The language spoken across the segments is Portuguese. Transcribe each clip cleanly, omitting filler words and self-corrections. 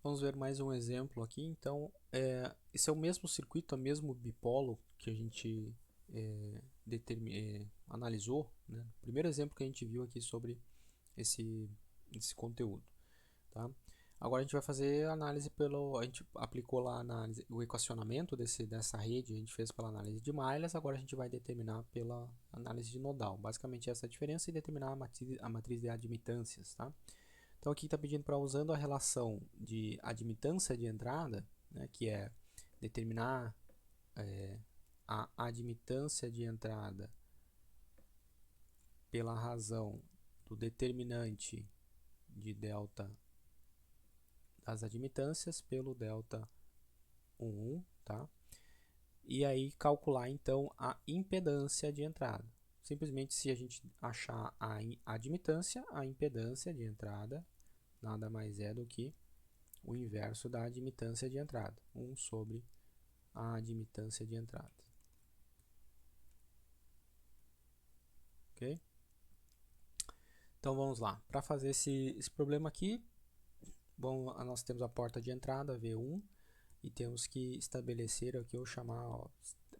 Vamos ver mais um exemplo aqui. Então, esse é o mesmo circuito, é o mesmo bipolo que a gente analisou, né? O primeiro exemplo que a gente viu aqui sobre esse conteúdo. Tá? Agora a gente vai fazer a análise a gente aplicou lá a análise, o equacionamento dessa rede, a gente fez pela análise de malhas, agora a gente vai determinar pela análise de nodal. Basicamente essa é a diferença e determinar a matriz de admitâncias. Tá? Então aqui está pedindo para usando a relação de admitância de entrada, né, que é determinar a admitância de entrada pela razão do determinante de delta das admitâncias pelo delta 1, tá? E aí calcular então a impedância de entrada. Simplesmente se a gente achar a admitância, a impedância de entrada nada mais é do que o inverso da admitância de entrada, 1 sobre a admitância de entrada. Ok? Então vamos lá. Para fazer esse problema aqui, bom, nós temos a porta de entrada V1 e temos que estabelecer aqui, eu chamar, ó,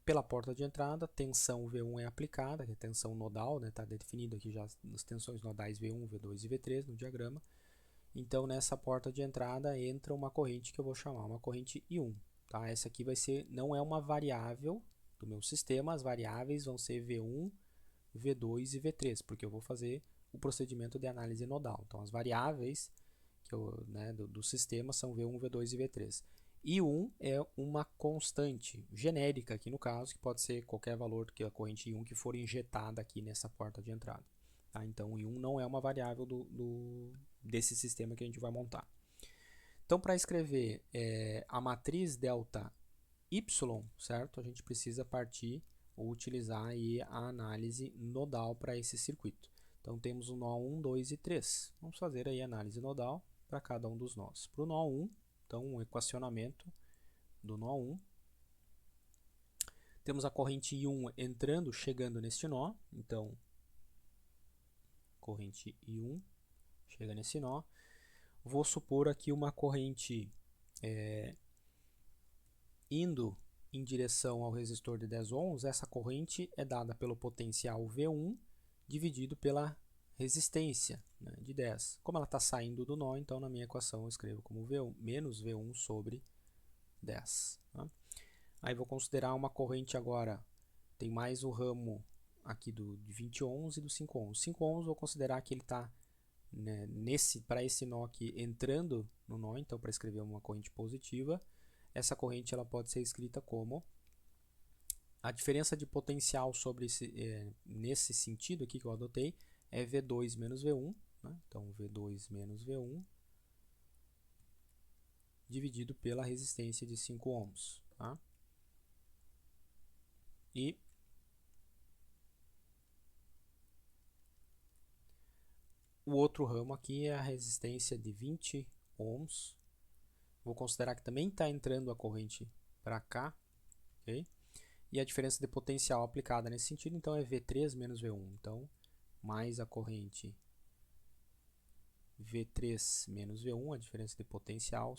pela porta de entrada, tensão V1 é aplicada, que é tensão nodal, está definido aqui já as tensões nodais V1, V2 e V3 no diagrama. Então nessa porta de entrada entra uma corrente que eu vou chamar uma corrente I1. Tá? Essa aqui não é uma variável do meu sistema, as variáveis vão ser V1, V2 e V3, porque eu vou fazer o procedimento de análise nodal. Então as variáveis do sistema são V1, V2 e V3. I1 é uma constante genérica aqui no caso, que pode ser qualquer valor que a corrente I1 que for injetada aqui nessa porta de entrada. Tá? Então I1 não é uma variável desse sistema que a gente vai montar. Então para escrever a matriz delta Y, certo? A gente precisa partir ou utilizar aí a análise nodal para esse circuito. Então temos o nó 1, 2 e 3. Vamos fazer aí a análise nodal para cada um dos nós. Para o nó 1, então um equacionamento do nó 1. Temos a corrente I1 entrando, chegando neste nó. Então, corrente I1 chega nesse nó. Vou supor aqui uma corrente indo em direção ao resistor de 10 ohms. Essa corrente é dada pelo potencial V1 dividido pela resistência, né, de 10. Como ela está saindo do nó, então na minha equação eu escrevo como V1, menos V1 sobre 10. Tá? Aí vou considerar uma corrente agora, tem mais o ramo aqui de 20 ohms e do 5 ohms. 5 ohms vou considerar que ele está, né, para esse nó aqui entrando no nó, então para escrever uma corrente positiva, essa corrente ela pode ser escrita como a diferença de potencial sobre nesse sentido aqui que eu adotei é V2 menos V1, né? Então V2 menos V1 dividido pela resistência de 5 ohms. Tá? E o outro ramo aqui é a resistência de 20 ohms. Vou considerar que também está entrando a corrente para cá. Okay? E a diferença de potencial aplicada nesse sentido, então, é V3 menos V1. Então, mais a corrente V3 menos V1, a diferença de potencial,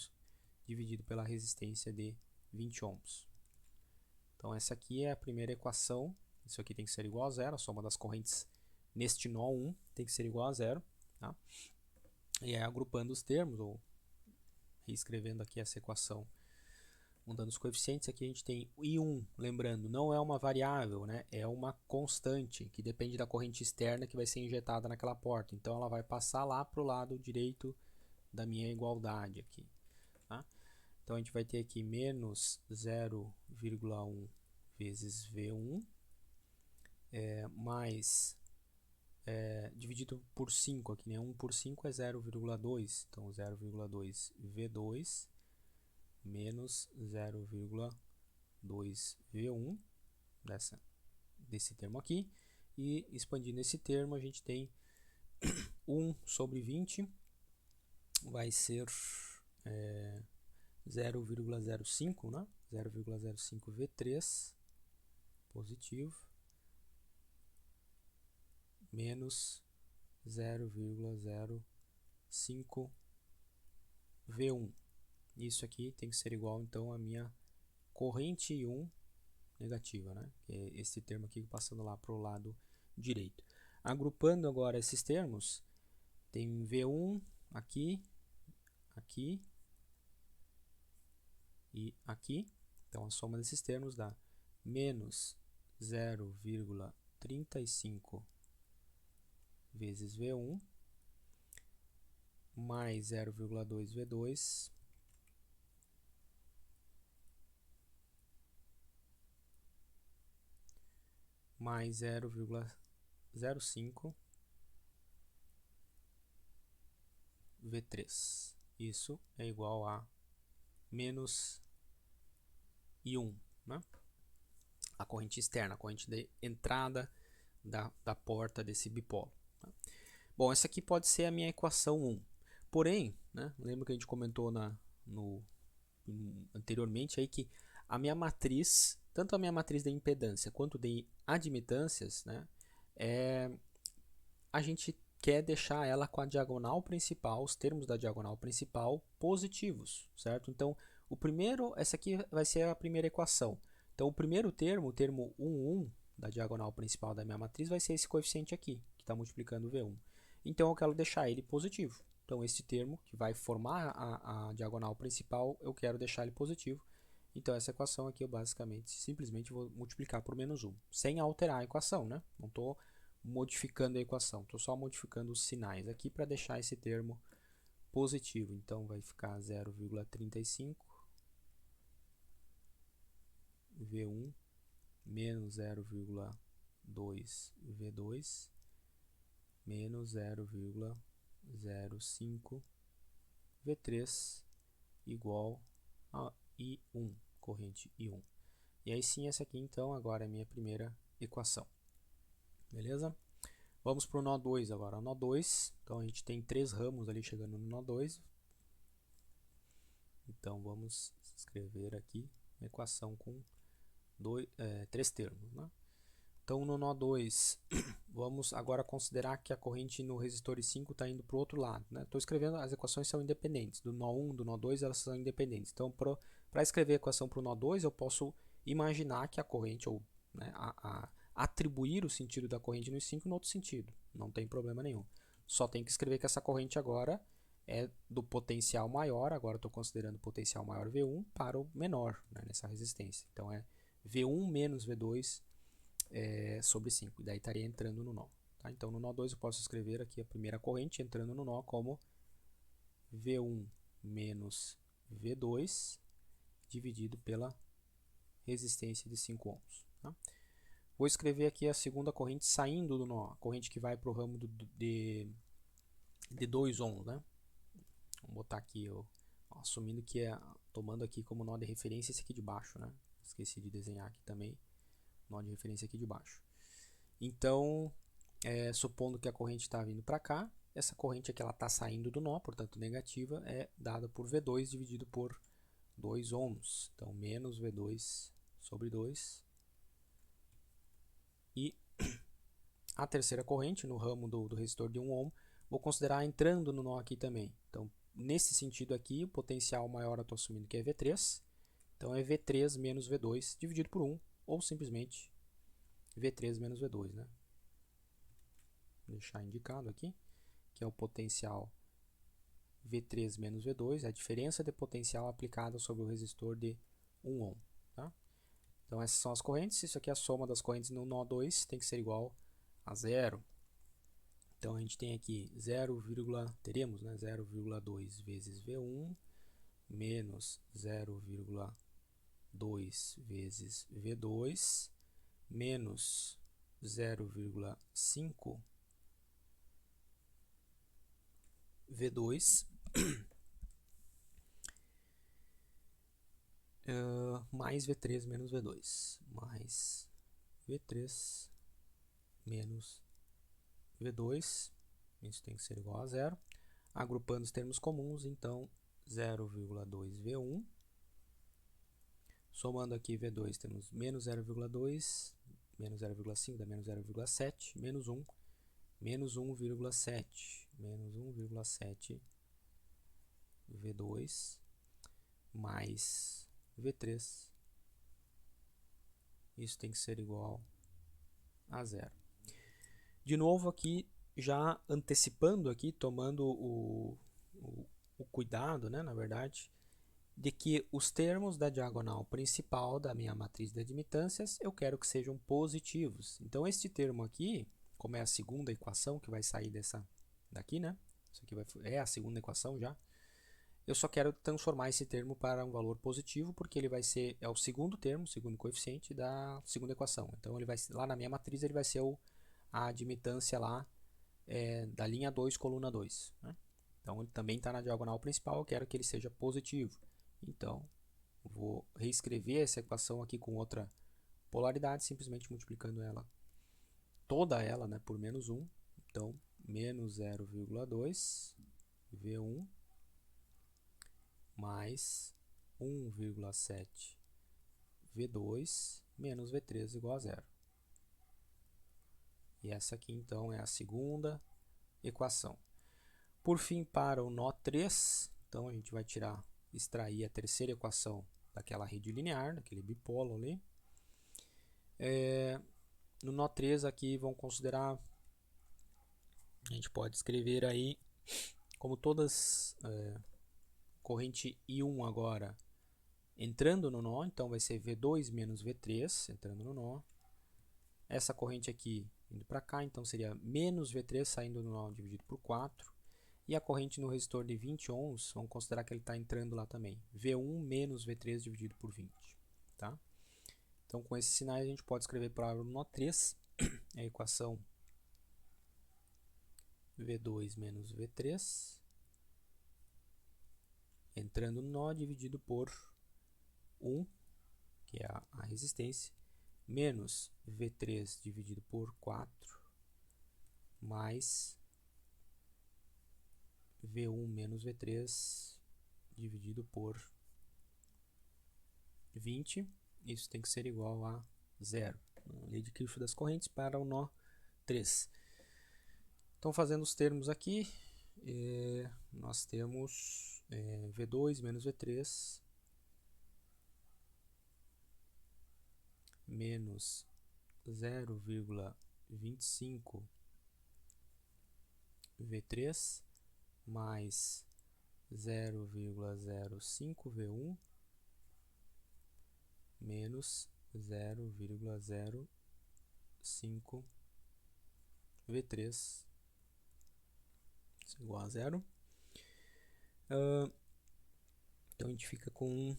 dividido pela resistência de 20 ohms. Então, essa aqui é a primeira equação. Isso aqui tem que ser igual a zero. A soma das correntes neste nó 1 tem que ser igual a zero. Tá? E aí, agrupando os termos, ou reescrevendo aqui essa equação, mudando os coeficientes, aqui a gente tem I1, lembrando, não é uma variável, né? É uma constante, que depende da corrente externa que vai ser injetada naquela porta. Então ela vai passar lá para o lado direito da minha igualdade aqui. Tá? Então a gente vai ter aqui menos 0,1 vezes V1, mais dividido por 5 aqui, né? 1 por 5 é 0,2, então 0,2 V2 menos 0,2 V1 desse termo aqui, e expandindo esse termo a gente tem 1 sobre 20 vai ser 0,05, né? 0,05 V3 positivo menos 0,05 V1. isso aqui tem que ser igual então a minha corrente 1 negativa, né? Que é esse termo aqui passando lá para o lado direito. Agrupando agora esses termos, tem V1 aqui, aqui e aqui. Então a soma desses termos dá menos 0,35 vezes V1 mais 0,2 V2 mais 0,05 V3. Isso é igual a menos I1, né? A corrente externa, a corrente de entrada da porta desse bipolo. Tá? Bom, essa aqui pode ser a minha equação 1. Porém, né, lembra que a gente comentou anteriormente aí que a minha matriz, tanto a minha matriz de impedância quanto de admitâncias, né, a gente quer deixar ela com a diagonal principal, os termos da diagonal principal positivos, certo? Então, essa aqui vai ser a primeira equação. Então, o primeiro termo, o termo 1, da diagonal principal da minha matriz, vai ser esse coeficiente aqui, que está multiplicando o V1. Então, eu quero deixar ele positivo. Então, esse termo, que vai formar a diagonal principal, eu quero deixar ele positivo. Então, essa equação aqui, eu basicamente, simplesmente vou multiplicar por menos 1, sem alterar a equação, né? Não estou modificando a equação, estou só modificando os sinais aqui para deixar esse termo positivo. Então, vai ficar 0,35 V1 menos 0,2 V2 menos 0,05 V3 igual a I1, corrente I1. E aí sim, essa aqui então agora é a minha primeira equação. Beleza? Vamos para o nó 2 agora. O nó 2, então a gente tem 3 ramos ali chegando no nó 2. Então vamos escrever aqui uma equação com 3 termos. Né? Então no nó 2, vamos agora considerar que a corrente no resistor 5 está indo para o outro lado. Estou escrevendo, as equações são independentes. Do nó 1, do nó 2, elas são independentes. Então para escrever a equação para o nó 2, eu posso imaginar que a corrente, ou né, atribuir o sentido da corrente no 5 no outro sentido. Não tem problema nenhum. Só tem que escrever que essa corrente agora é do potencial maior, agora estou considerando o potencial maior V1 para o menor, né, nessa resistência. Então é V1 menos V2 sobre 5. E daí estaria entrando no nó. Tá? Então no nó 2 eu posso escrever aqui a primeira corrente entrando no nó como V1 menos V2 dividido pela resistência de 5 ohms. Tá? Vou escrever aqui a segunda corrente saindo do nó, a corrente que vai para o ramo de 2 ohms. Né? Vamos botar aqui, assumindo que tomando aqui como nó de referência esse aqui de baixo. Né? Esqueci de desenhar aqui também, nó de referência aqui de baixo. Então, supondo que a corrente está vindo para cá, essa corrente aqui está saindo do nó, portanto negativa, é dada por V2 dividido por 2 ohms. Então, menos V2 sobre 2. E a terceira corrente, no ramo do resistor de 1 ohm, vou considerar entrando no nó aqui também. Então, nesse sentido aqui, o potencial maior eu estou assumindo que é V3. Então, é V3 menos V2 dividido por 1, ou simplesmente V3 menos V2. Né? Vou deixar indicado aqui, que é o potencial V3 menos V2, a diferença de potencial aplicada sobre o resistor de 1 ohm. Tá? Então essas são as correntes, isso aqui é a soma das correntes no nó 2, tem que ser igual a 0. Então a gente tem aqui teremos, né, 0,2 vezes V1 menos 0,2 vezes V2 menos 0,5 V2 mais V3 menos V2 mais V3 menos V2, isso tem que ser igual a 0. Agrupando os termos comuns, então 0,2 V1, somando aqui V2 temos menos 0,2, menos 0,5 dá menos 0,7, menos 1, menos 1,7, menos 1,7 V2 mais V3. Isso tem que ser igual a zero. De novo aqui, já antecipando aqui, tomando o cuidado, né, na verdade, de que os termos da diagonal principal da minha matriz de admitâncias eu quero que sejam positivos. Então, este termo aqui, como é a segunda equação que vai sair daqui, né? Isso aqui é a segunda equação já. Eu só quero transformar esse termo para um valor positivo, porque ele vai ser o segundo termo, o segundo coeficiente da segunda equação. Então, ele vai lá na minha matriz ele vai ser a admitância lá da linha 2, coluna 2. Né? Então, ele também está na diagonal principal, eu quero que ele seja positivo. Então, vou reescrever essa equação aqui com outra polaridade, simplesmente multiplicando ela, toda ela, né, por menos 1. Então, menos 0,2 V1 mais 1,7 V2 menos V3 igual a zero. E essa aqui, então, é a segunda equação. Por fim, para o nó 3, então a gente vai extrair a terceira equação daquela rede linear, daquele bipolo ali. No nó 3 aqui vamos considerar, a gente pode escrever aí como todas corrente I1 agora entrando no nó, então vai ser V2 menos V3 entrando no nó. Essa corrente aqui indo para cá, então seria menos V3 saindo do nó dividido por 4. E a corrente no resistor de 20 ohms, vamos considerar que ele está entrando lá também. V1 menos V3 dividido por 20. Tá? Então, com esses sinais, a gente pode escrever para o nó 3 a equação V2 menos V3 entrando no nó dividido por 1, que é a resistência, menos V3 dividido por 4, mais V1 menos V3 dividido por 20. Isso tem que ser igual a zero. Lei de Kirchhoff das correntes para o nó 3. Então, fazendo os termos aqui, nós temos V2 menos V3 menos 0,25 V3 mais 0,05 V1 menos 0,05 V3 igual a zero. Então a gente fica com,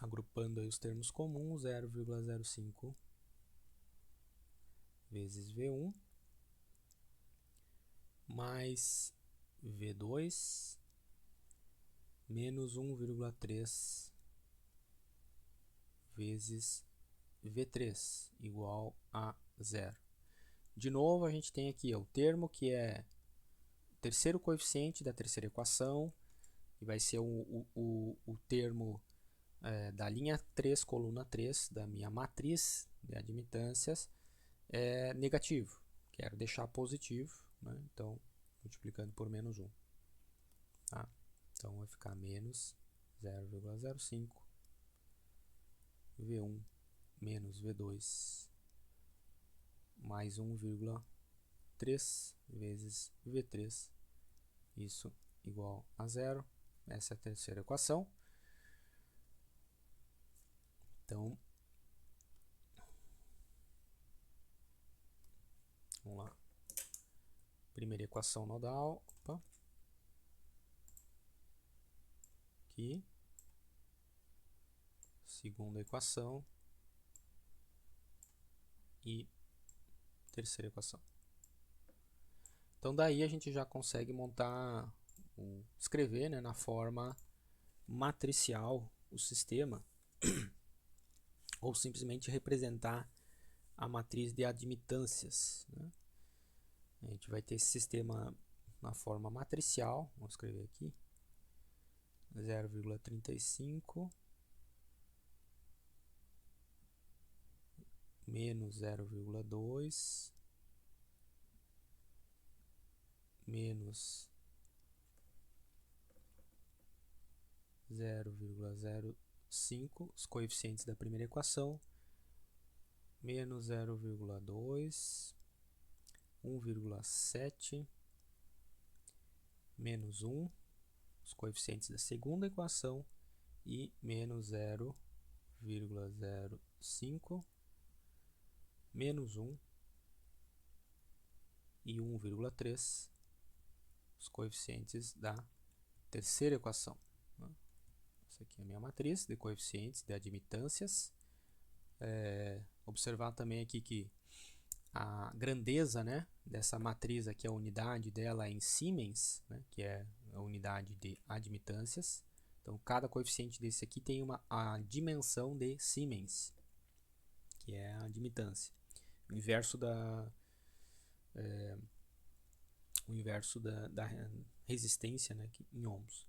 agrupando aí os termos comuns, 0,05 vezes V1 mais V2 menos 1,3 vezes V3 igual a zero. De novo, a gente tem aqui o termo que é o terceiro coeficiente da terceira equação, e vai ser o termo da linha 3, coluna 3, da minha matriz de admitâncias, negativo. Quero deixar positivo, né? Então, multiplicando por menos 1. Tá? Então, vai ficar menos 0,05 V1 menos V2 mais 1,3 vezes V3, isso igual a zero. Essa é a terceira equação. Então, vamos lá. Primeira equação nodal. Opa. Aqui. Segunda equação. E terceira equação. Então, daí a gente já consegue montar, escrever, né, na forma matricial o sistema, ou simplesmente representar a matriz de admitâncias. Né? A gente vai ter esse sistema na forma matricial, vamos escrever aqui, 0,35 menos 0,2 menos 0,05, os coeficientes da primeira equação, menos 0,2, 1,7, menos 1, os coeficientes da segunda equação, e menos 0,05, menos 1 e 1,3, os coeficientes da terceira equação. Essa aqui é a minha matriz de coeficientes de admitâncias. Observar também aqui que a grandeza, né, dessa matriz aqui, a unidade dela é em Siemens, né, que é a unidade de admitâncias. Então, cada coeficiente desse aqui tem a dimensão de Siemens, que é a admitância. O inverso da resistência, né, em ohms.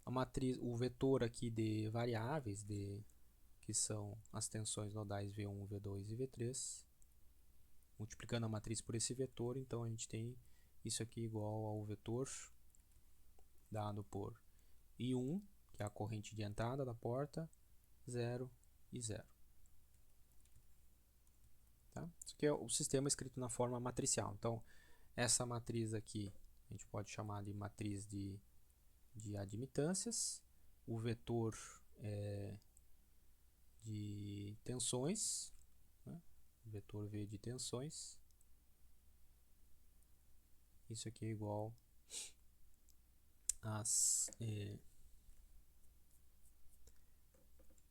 A matriz, o vetor aqui de variáveis, que são as tensões nodais V1, V2 e V3, multiplicando a matriz por esse vetor, então a gente tem isso aqui igual ao vetor dado por I1, que é a corrente de entrada da porta, 0 e 0. Tá? Isso aqui é o sistema escrito na forma matricial. Então, essa matriz aqui a gente pode chamar de matriz de admitâncias. O vetor de tensões, né? Vetor V de tensões. Isso aqui é igual às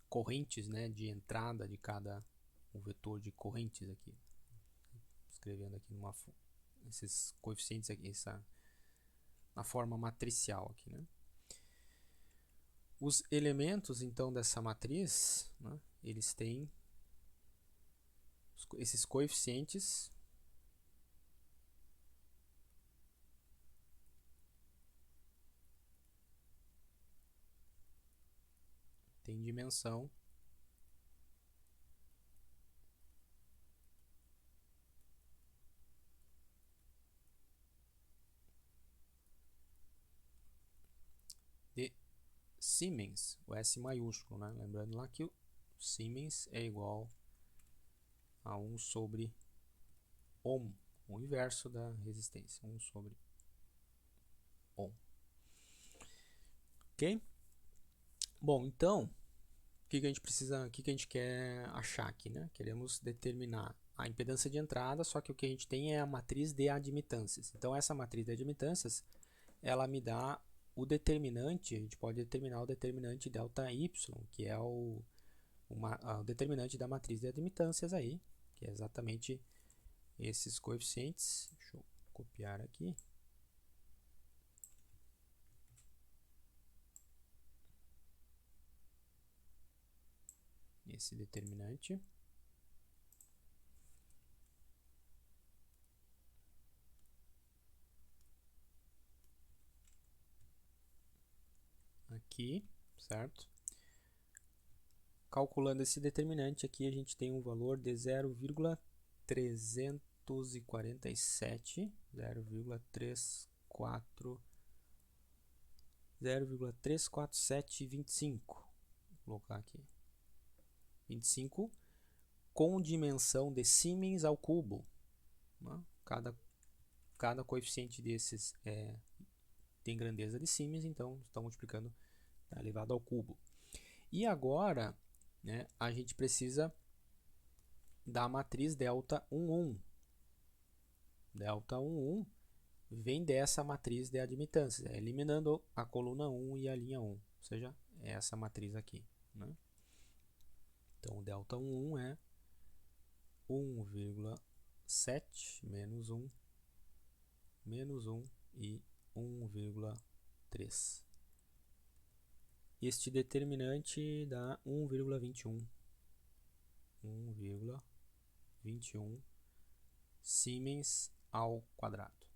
correntes, né, de entrada de cada vetor de correntes aqui. Escrevendo aqui esses coeficientes aqui, na forma matricial aqui, né? Os elementos, então, dessa matriz, né, eles têm esses coeficientes têm dimensão de Siemens, o S maiúsculo, né? Lembrando lá que o Siemens é igual a 1 sobre ohm, o inverso da resistência, 1 sobre ohm. Ok? Bom, então, o que a gente precisa, o que a gente quer achar aqui, né? Queremos determinar a impedância de entrada, só que o que a gente tem é a matriz de admitâncias. Então, essa matriz de admitâncias, ela me dá o determinante, a gente pode determinar o determinante ΔY, que é o determinante da matriz de admitâncias aí, que é exatamente esses coeficientes. Deixa eu copiar aqui. Esse determinante. Aqui, certo? Calculando esse determinante aqui, a gente tem um valor de 0,347, 0,34725. Vou colocar aqui. 25 com dimensão de Siemens ao cubo. Né? Cada coeficiente desses tem grandeza de Siemens, então estão multiplicando elevado ao cubo. E agora, né, a gente precisa da matriz ΔI11. ΔI11 vem dessa matriz de admitâncias, eliminando a coluna 1 e a linha 1, ou seja, é essa matriz aqui. Né? Então, o ΔI11 é 1,7 menos 1, menos 1 e 1,3. Este determinante dá 1,21. 1,21 Siemens ao quadrado.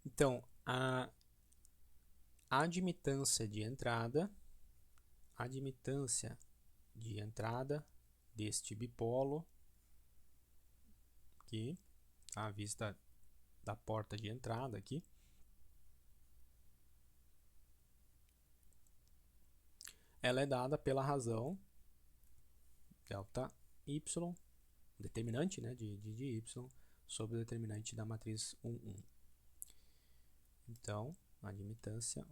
Então, a admitância de entrada deste bipolo aqui, à vista da porta de entrada aqui, ela é dada pela razão delta y, determinante, né, de y, sobre o determinante da matriz 1, 1. Então, a admitância,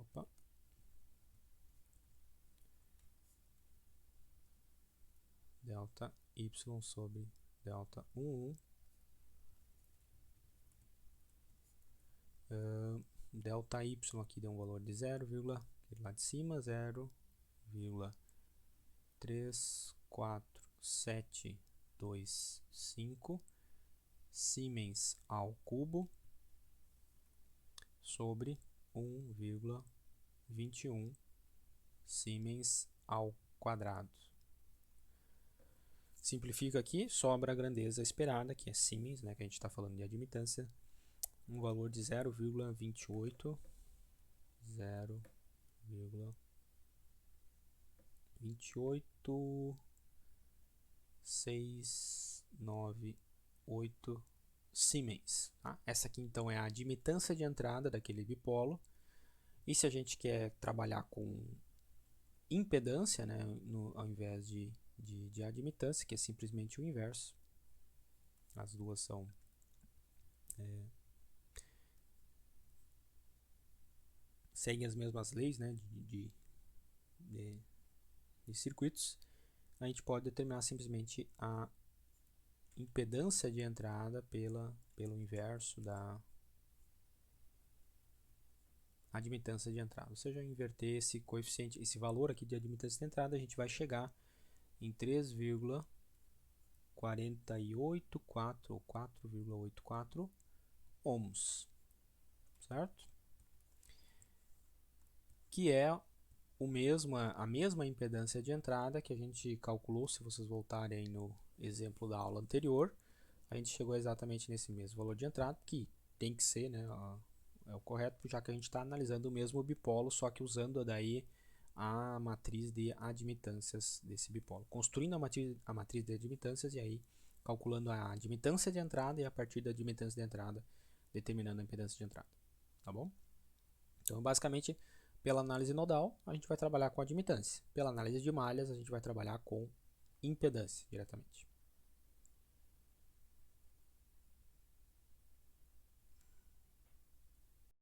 delta y sobre delta 1, 1. Delta y aqui deu um valor de 0, lá de cima, 0,3475 Siemens ao cubo sobre 1,21 Siemens ao quadrado. Simplifica aqui, sobra a grandeza esperada, que é Siemens, né, que a gente está falando de admitância, um valor de 0,28, 0,28698 Siemens. Tá? Essa aqui então é a admitância de entrada daquele bipolo. E se a gente quer trabalhar com impedância, né, ao invés de admitância, que é simplesmente o inverso, as duas são seguem as mesmas leis, né, de circuitos, a gente pode determinar simplesmente a impedância de entrada pelo inverso da admitância de entrada. Ou seja, inverter esse coeficiente, esse valor aqui de admitância de entrada, a gente vai chegar em 3,484 ou 4,84 ohms, certo? Que é a mesma impedância de entrada que a gente calculou. Se vocês voltarem aí no exemplo da aula anterior, a gente chegou exatamente nesse mesmo valor de entrada, que tem que ser, né, é o correto, já que a gente está analisando o mesmo bipolo, só que usando daí a matriz de admitâncias desse bipolo, construindo a matriz de admitâncias e aí calculando a admitância de entrada e a partir da admitância de entrada determinando a impedância de entrada, tá bom? Então, basicamente, pela análise nodal, a gente vai trabalhar com admitância. Pela análise de malhas, a gente vai trabalhar com impedância diretamente.